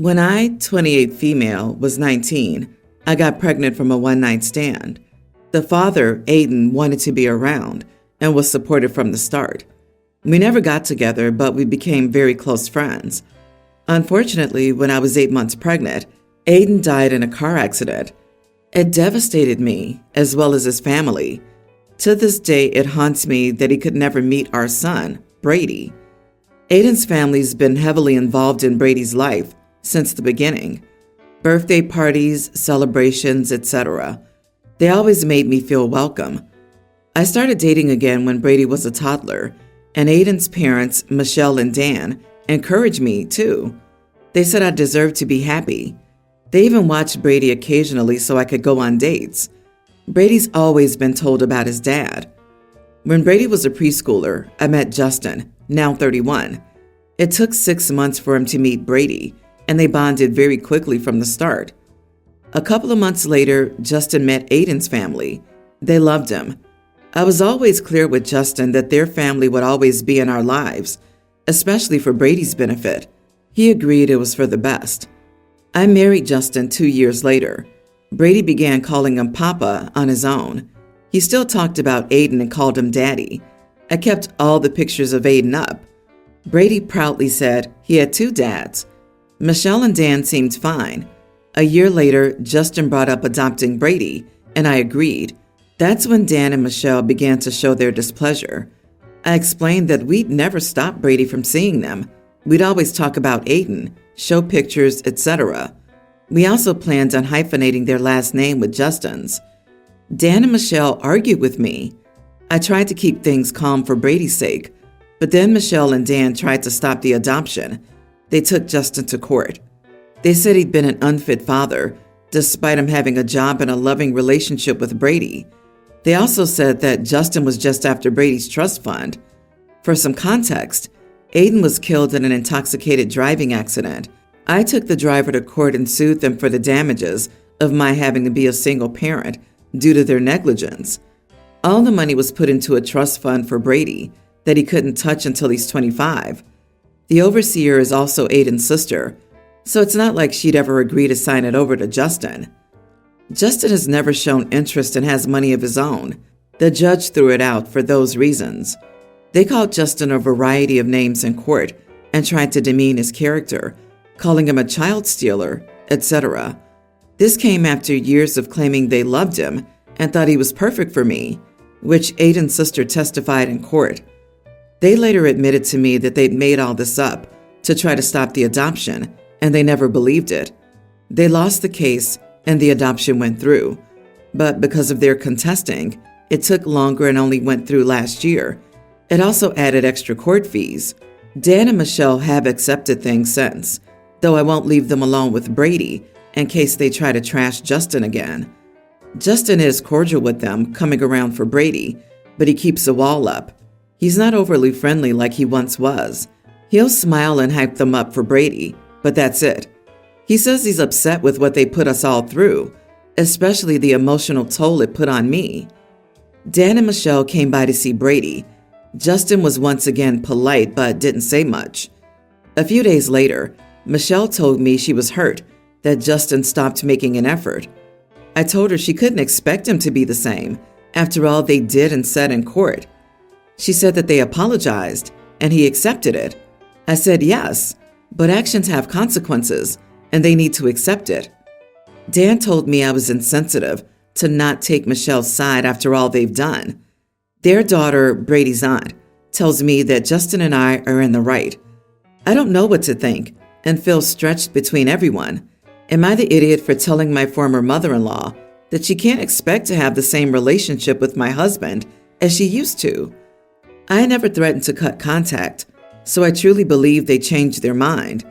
When I, 28 female, was 19, I got pregnant from a one-night stand. The father, Aiden, wanted to be around and was supportive from the start. We never got together, but we became very close friends. Unfortunately, when I was 8 months pregnant, Aiden died in a car accident. It devastated me, as well as his family. To this day, it haunts me that he could never meet our son, Brady. Aiden's family's been heavily involved in Brady's life since the beginning. Birthday parties, celebrations, etc. They always made me feel welcome. I started dating again when Brady was a toddler, and Aiden's parents, Michelle and Dan, encouraged me too. They said I deserved to be happy. They even watched Brady occasionally so I could go on dates. Brady's always been told about his dad. When Brady was a preschooler, I met Justin, now 31. It took 6 months for him to meet Brady, and they bonded very quickly from the start. A couple of months later, Justin met Aiden's family. They loved him. I was always clear with Justin that their family would always be in our lives, especially for Brady's benefit. He agreed it was for the best. I married Justin 2 years later. Brady began calling him Papa on his own. He still talked about Aiden and called him Daddy. I kept all the pictures of Aiden up. Brady proudly said he had 2 dads. Michelle and Dan seemed fine. A year later, Justin brought up adopting Brady, and I agreed. That's when Dan and Michelle began to show their displeasure. I explained that we'd never stop Brady from seeing them. We'd always talk about Aiden, show pictures, etc. We also planned on hyphenating their last name with Justin's. Dan and Michelle argued with me. I tried to keep things calm for Brady's sake, but then Michelle and Dan tried to stop the adoption. They took Justin to court. They said he'd been an unfit father, despite him having a job and a loving relationship with Brady. They also said that Justin was just after Brady's trust fund. For some context, Aiden was killed in an intoxicated driving accident. I took the driver to court and sued them for the damages of my having to be a single parent due to their negligence. All the money was put into a trust fund for Brady that he couldn't touch until he's 25. The overseer is also Aiden's sister, so it's not like she'd ever agree to sign it over to Justin. Justin has never shown interest and has money of his own. The judge threw it out for those reasons. They called Justin a variety of names in court and tried to demean his character, calling him a child stealer, etc. This came after years of claiming they loved him and thought he was perfect for me, which Aiden's sister testified in court. They later admitted to me that they'd made all this up to try to stop the adoption, and they never believed it. They lost the case and the adoption went through, but because of their contesting, it took longer and only went through last year. It also added extra court fees. Dan and Michelle have accepted things since, though I won't leave them alone with Brady in case they try to trash Justin again. Justin is cordial with them, coming around for Brady, but he keeps a wall up. He's not overly friendly like he once was. He'll smile and hype them up for Brady, but that's it. He says he's upset with what they put us all through, especially the emotional toll it put on me. Dan and Michelle came by to see Brady. Justin was once again polite but didn't say much. A few days later, Michelle told me she was hurt that Justin stopped making an effort. I told her she couldn't expect him to be the same after all they did and said in court. She said that they apologized and he accepted it. I said yes, but actions have consequences and they need to accept it. Dan told me I was insensitive to not take Michelle's side after all they've done. Their daughter, Brady's aunt, tells me that Justin and I are in the right. I don't know what to think and feel stretched between everyone. Am I the idiot for telling my former mother-in-law that she can't expect to have the same relationship with my husband as she used to? I never threatened to cut contact, so I truly believe they changed their mind.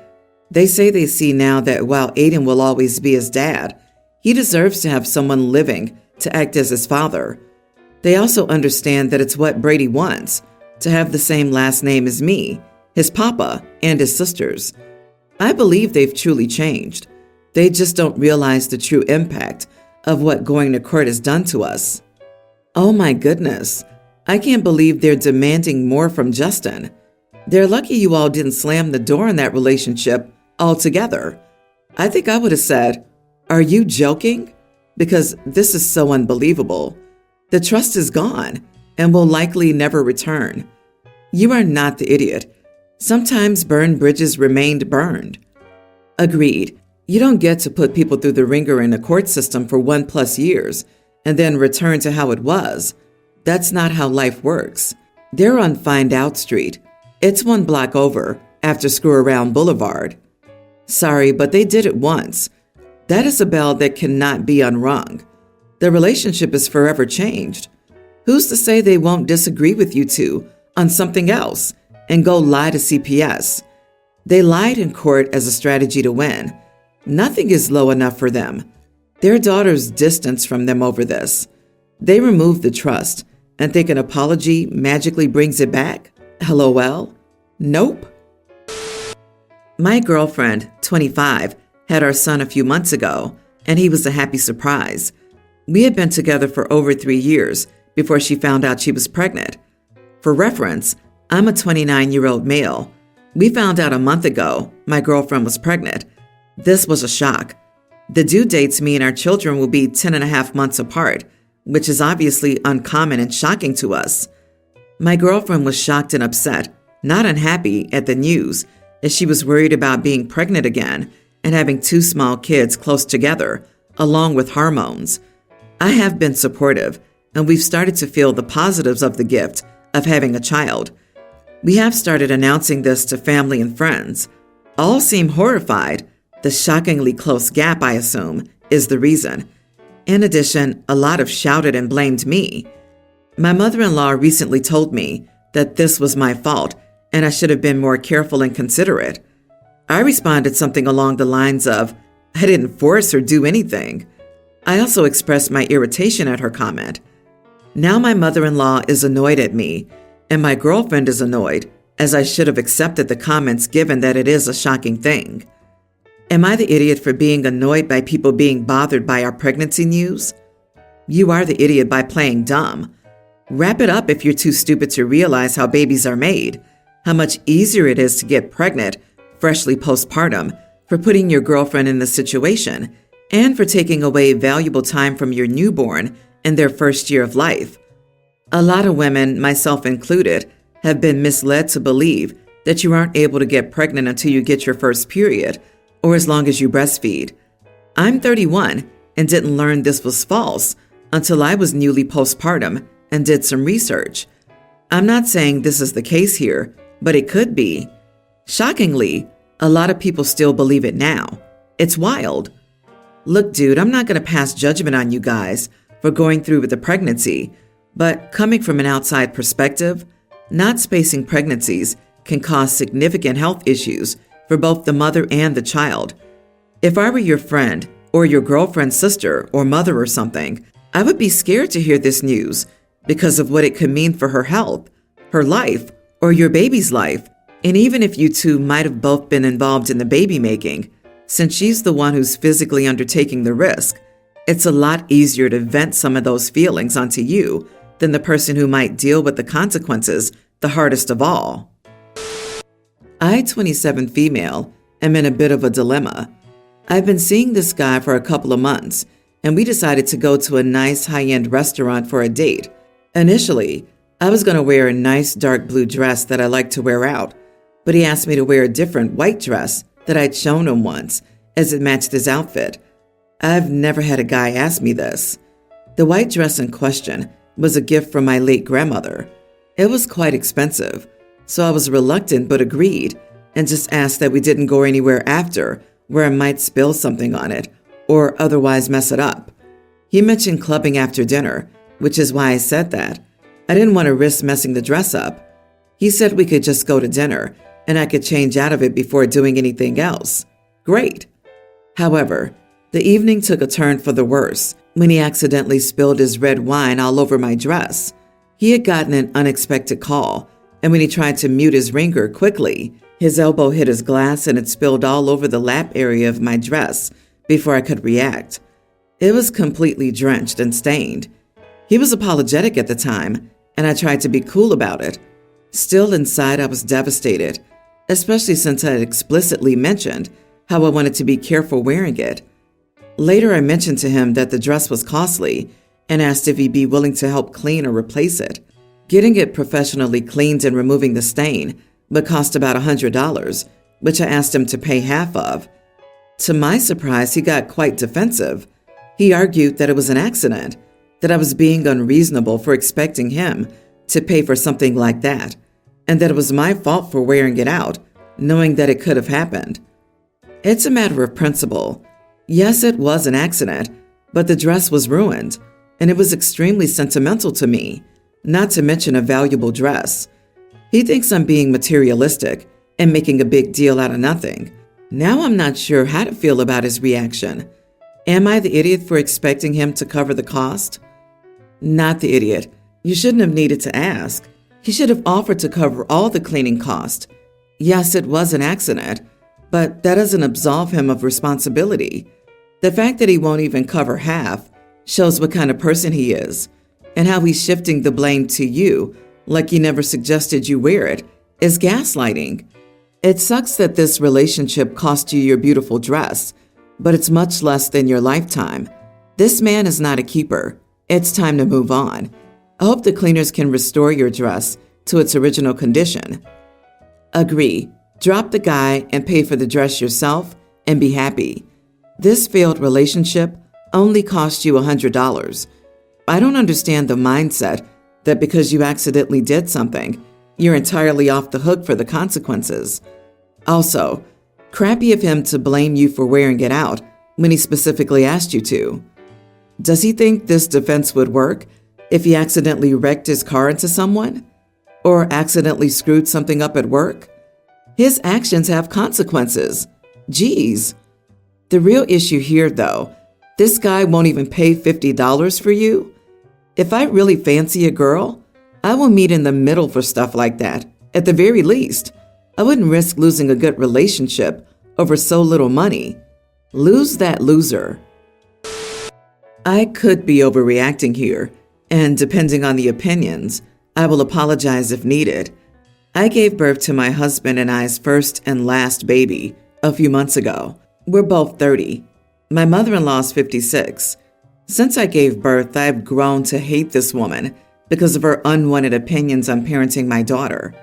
They say they see now that while Aiden will always be his dad, he deserves to have someone living to act as his father. They also understand that it's what Brady wants, to have the same last name as me, his papa, and his sisters. I believe they've truly changed. They just don't realize the true impact of what going to court has done to us. Oh my goodness, I can't believe they're demanding more from Justin. They're lucky you all didn't slam the door on that relationship altogether. I think I would have said, "Are you joking?" Because this is so unbelievable. The trust is gone and will likely never return. You are not the idiot. Sometimes burned bridges remained burned. Agreed. You don't get to put people through the ringer in a court system for 1+ years and then return to how it was. That's not how life works. They're on Find Out Street. It's 1 block over, after Screw Around Boulevard. Sorry, but they did it once. That is a bell that cannot be unrung. The relationship is forever changed. Who's to say they won't disagree with you two on something else and go lie to CPS? They lied in court as a strategy to win. Nothing is low enough for them. Their daughters distanced from them over this. They removed the trust and think an apology magically brings it back? LOL? Nope. My girlfriend, 25, had our son a few months ago, and he was a happy surprise. We had been together for over 3 years before she found out she was pregnant. For reference, I'm a 29-year-old male. We found out a month ago my girlfriend was pregnant. This was a shock. The due dates mean our children will be 10.5 months apart, which is obviously uncommon and shocking to us. My girlfriend was shocked and upset, not unhappy at the news, as she was worried about being pregnant again and having 2 small kids close together, along with hormones. I have been supportive, and we've started to feel the positives of the gift of having a child. We have started announcing this to family and friends. All seem horrified. The shockingly close gap, I assume, is the reason. In addition, a lot have shouted and blamed me. My mother-in-law recently told me that this was my fault and I should have been more careful and considerate. I responded something along the lines of, I didn't force or do anything. I also expressed my irritation at her comment. Now my mother-in-law is annoyed at me, and my girlfriend is annoyed, as I should have accepted the comments given that it is a shocking thing. Am I the idiot for being annoyed by people being bothered by our pregnancy news? You are the idiot by playing dumb. Wrap it up if you're too stupid to realize how babies are made, how much easier it is to get pregnant, freshly postpartum, for putting your girlfriend in this situation, and for taking away valuable time from your newborn in their first year of life. A lot of women, myself included, have been misled to believe that you aren't able to get pregnant until you get your first period, or as long as you breastfeed. I'm 31 and didn't learn this was false until I was newly postpartum and did some research. I'm not saying this is the case here, but it could be. Shockingly, a lot of people still believe it now. It's wild. Look, dude, I'm not going to pass judgment on you guys for going through with the pregnancy, but coming from an outside perspective, not spacing pregnancies can cause significant health issues for both the mother and the child. If I were your friend or your girlfriend's sister or mother or something, I would be scared to hear this news because of what it could mean for her health, her life, or your baby's life. And even if you two might have both been involved in the baby making, since she's the one who's physically undertaking the risk, it's a lot easier to vent some of those feelings onto you than the person who might deal with the consequences the hardest of all. I, 27 female, am in a bit of a dilemma. I've been seeing this guy for a couple of months, and we decided to go to a nice high-end restaurant for a date. Initially, I was going to wear a nice dark blue dress that I like to wear out, but he asked me to wear a different white dress that I'd shown him once, as it matched his outfit. I've never had a guy ask me this. The white dress in question was a gift from my late grandmother. It was quite expensive, so I was reluctant but agreed, and just asked that we didn't go anywhere after where I might spill something on it or otherwise mess it up. He mentioned clubbing after dinner, which is why I said that. I didn't want to risk messing the dress up. He said we could just go to dinner and I could change out of it before doing anything else. Great. However, the evening took a turn for the worse when he accidentally spilled his red wine all over my dress. He had gotten an unexpected call, and when he tried to mute his ringer quickly, his elbow hit his glass and it spilled all over the lap area of my dress before I could react. It was completely drenched and stained. He was apologetic at the time, and I tried to be cool about it. Still inside, I was devastated, especially since I had explicitly mentioned how I wanted to be careful wearing it. Later, I mentioned to him that the dress was costly and asked if he'd be willing to help clean or replace it. Getting it professionally cleaned and removing the stain would cost about $100, which I asked him to pay half of. To my surprise, he got quite defensive. He argued that it was an accident, that I was being unreasonable for expecting him to pay for something like that, and that it was my fault for wearing it out, knowing that it could have happened. It's a matter of principle. Yes, it was an accident, but the dress was ruined, and it was extremely sentimental to me, not to mention a valuable dress. He thinks I'm being materialistic and making a big deal out of nothing. Now I'm not sure how to feel about his reaction. Am I the idiot for expecting him to cover the cost? Not the idiot. You shouldn't have needed to ask. He should have offered to cover all the cleaning cost. Yes, it was an accident, but that doesn't absolve him of responsibility. The fact that he won't even cover half shows what kind of person he is, and how he's shifting the blame to you like he never suggested you wear it is gaslighting. It sucks that this relationship cost you your beautiful dress, but it's much less than your lifetime. This man is not a keeper. It's time to move on. I hope the cleaners can restore your dress to its original condition. Agree. Drop the guy and pay for the dress yourself and be happy. This failed relationship only cost you $100. I don't understand the mindset that because you accidentally did something, you're entirely off the hook for the consequences. Also, crappy of him to blame you for wearing it out when he specifically asked you to. Does he think this defense would work if he accidentally wrecked his car into someone? Or accidentally screwed something up at work? His actions have consequences. Geez. The real issue here, though, this guy won't even pay $50 for you? If I really fancy a girl, I will meet in the middle for stuff like that, at the very least. I wouldn't risk losing a good relationship over so little money. Lose that loser. I could be overreacting here, and depending on the opinions, I will apologize if needed. I gave birth to my husband and I's first and last baby a few months ago. We're both 30. My mother-in-law's 56. Since I gave birth, I've grown to hate this woman because of her unwanted opinions on parenting my daughter.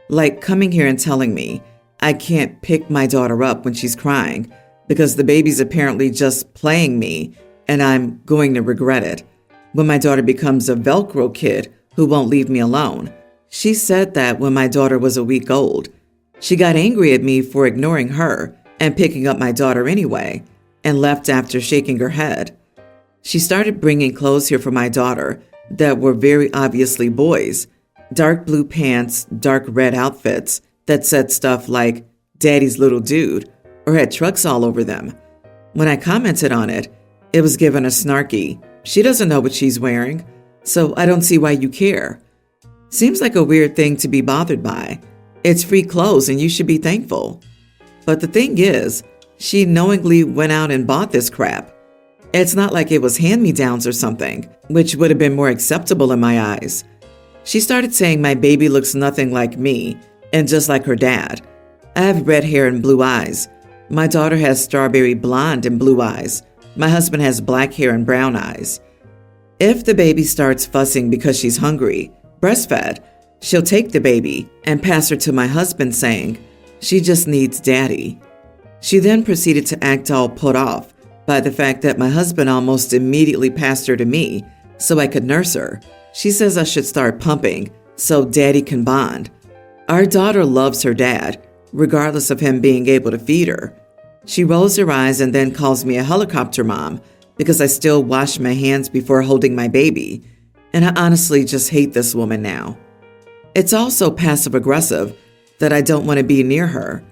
Like coming here and telling me I can't pick my daughter up when she's crying because the baby's apparently just playing me and I'm going to regret it when my daughter becomes a Velcro kid who won't leave me alone. She said that when my daughter was a week old. She got angry at me for ignoring her and picking up my daughter anyway, and left after shaking her head. She started bringing clothes here for my daughter that were very obviously boys. Dark blue pants, dark red outfits that said stuff like, "Daddy's little dude," or had trucks all over them. When I commented on it, it was given a snarky, "She doesn't know what she's wearing, so I don't see why you care." Seems like a weird thing to be bothered by. It's free clothes and you should be thankful. But the thing is, she knowingly went out and bought this crap. It's not like it was hand-me-downs or something, which would have been more acceptable in my eyes. She started saying my baby looks nothing like me and just like her dad. I have red hair and blue eyes. My daughter has strawberry blonde and blue eyes. My husband has black hair and brown eyes. If the baby starts fussing because she's hungry, breastfed, she'll take the baby and pass her to my husband saying, "She just needs daddy." She then proceeded to act all put off by the fact that my husband almost immediately passed her to me so I could nurse her. She says I should start pumping so daddy can bond. Our daughter loves her dad, regardless of him being able to feed her. She rolls her eyes and then calls me a helicopter mom because I still wash my hands before holding my baby, and I honestly just hate this woman now. It's also passive-aggressive that I don't want to be near her.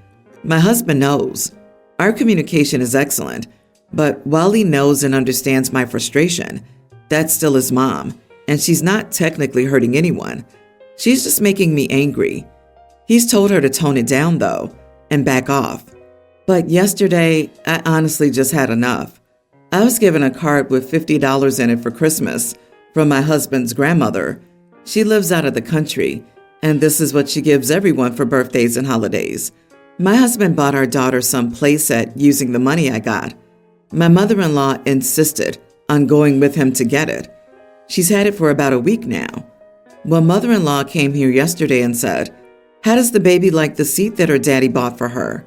My husband knows. Our communication is excellent, but while he knows and understands my frustration, that's still his mom, and she's not technically hurting anyone. She's just making me angry. He's told her to tone it down, though, and back off. But yesterday, I honestly just had enough. I was given a card with $50 in it for Christmas from my husband's grandmother. She lives out of the country, and this is what she gives everyone for birthdays and holidays. My husband bought our daughter some playset using the money I got. My mother-in-law insisted on going with him to get it. She's had it for about a week now. Well, mother-in-law came here yesterday and said, "How does the baby like the seat that her daddy bought for her?"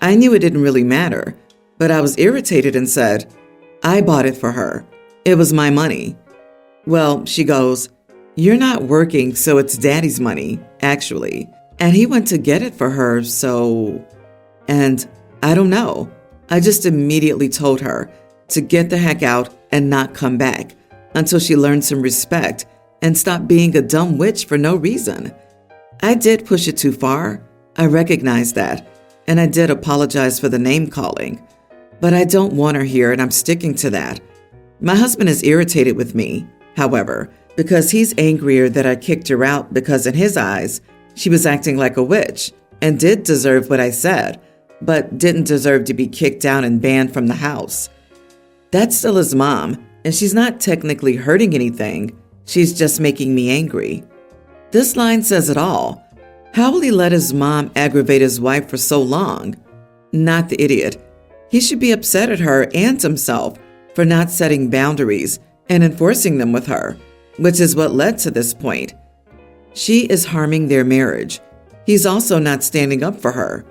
I knew it didn't really matter, but I was irritated and said, "I bought it for her. It was my money." Well, she goes, "You're not working, so it's daddy's money, actually. And he went to get it for her, so..." And I don't know. I just immediately told her to get the heck out and not come back until she learned some respect and stopped being a dumb witch for no reason. I did push it too far. I recognize that. And I did apologize for the name calling. But I don't want her here, and I'm sticking to that. My husband is irritated with me, however, because he's angrier that I kicked her out because in his eyes, she was acting like a witch and did deserve what I said, but didn't deserve to be kicked out and banned from the house. That's still his mom, and she's not technically hurting anything. She's just making me angry. This line says it all. How will he let his mom aggravate his wife for so long? Not the idiot. He should be upset at her and himself for not setting boundaries and enforcing them with her, which is what led to this point. She is harming their marriage. He's also not standing up for her.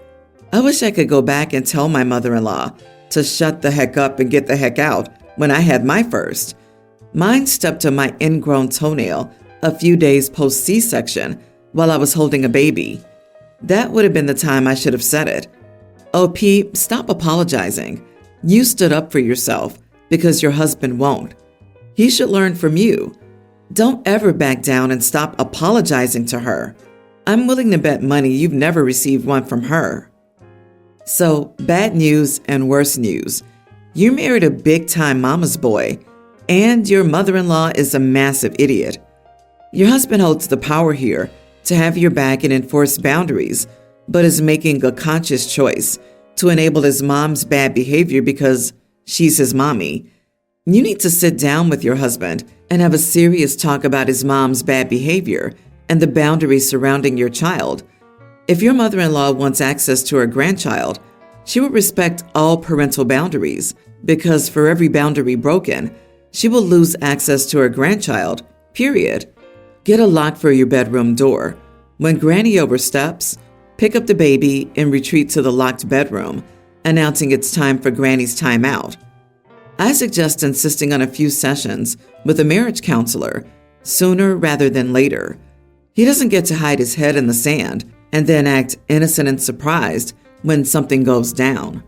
I wish I could go back and tell my mother-in-law to shut the heck up and get the heck out when I had my first. Mine stepped on my ingrown toenail a few days post C-section while I was holding a baby. That would have been the time I should have said it. OP, stop apologizing. You stood up for yourself because your husband won't. He should learn from you. Don't ever back down and stop apologizing to her. I'm willing to bet money you've never received one from her. So, bad news and worse news. You married a big-time mama's boy, and your mother-in-law is a massive idiot. Your husband holds the power here to have your back and enforce boundaries, but is making a conscious choice to enable his mom's bad behavior because she's his mommy. You need to sit down with your husband and have a serious talk about his mom's bad behavior and the boundaries surrounding your child. If your mother-in-law wants access to her grandchild, she would respect all parental boundaries because for every boundary broken, she will lose access to her grandchild, period. Get a lock for your bedroom door. When Granny oversteps, pick up the baby and retreat to the locked bedroom, announcing it's time for Granny's time out. I suggest insisting on a few sessions with a marriage counselor sooner rather than later. He doesn't get to hide his head in the sand and then act innocent and surprised when something goes down.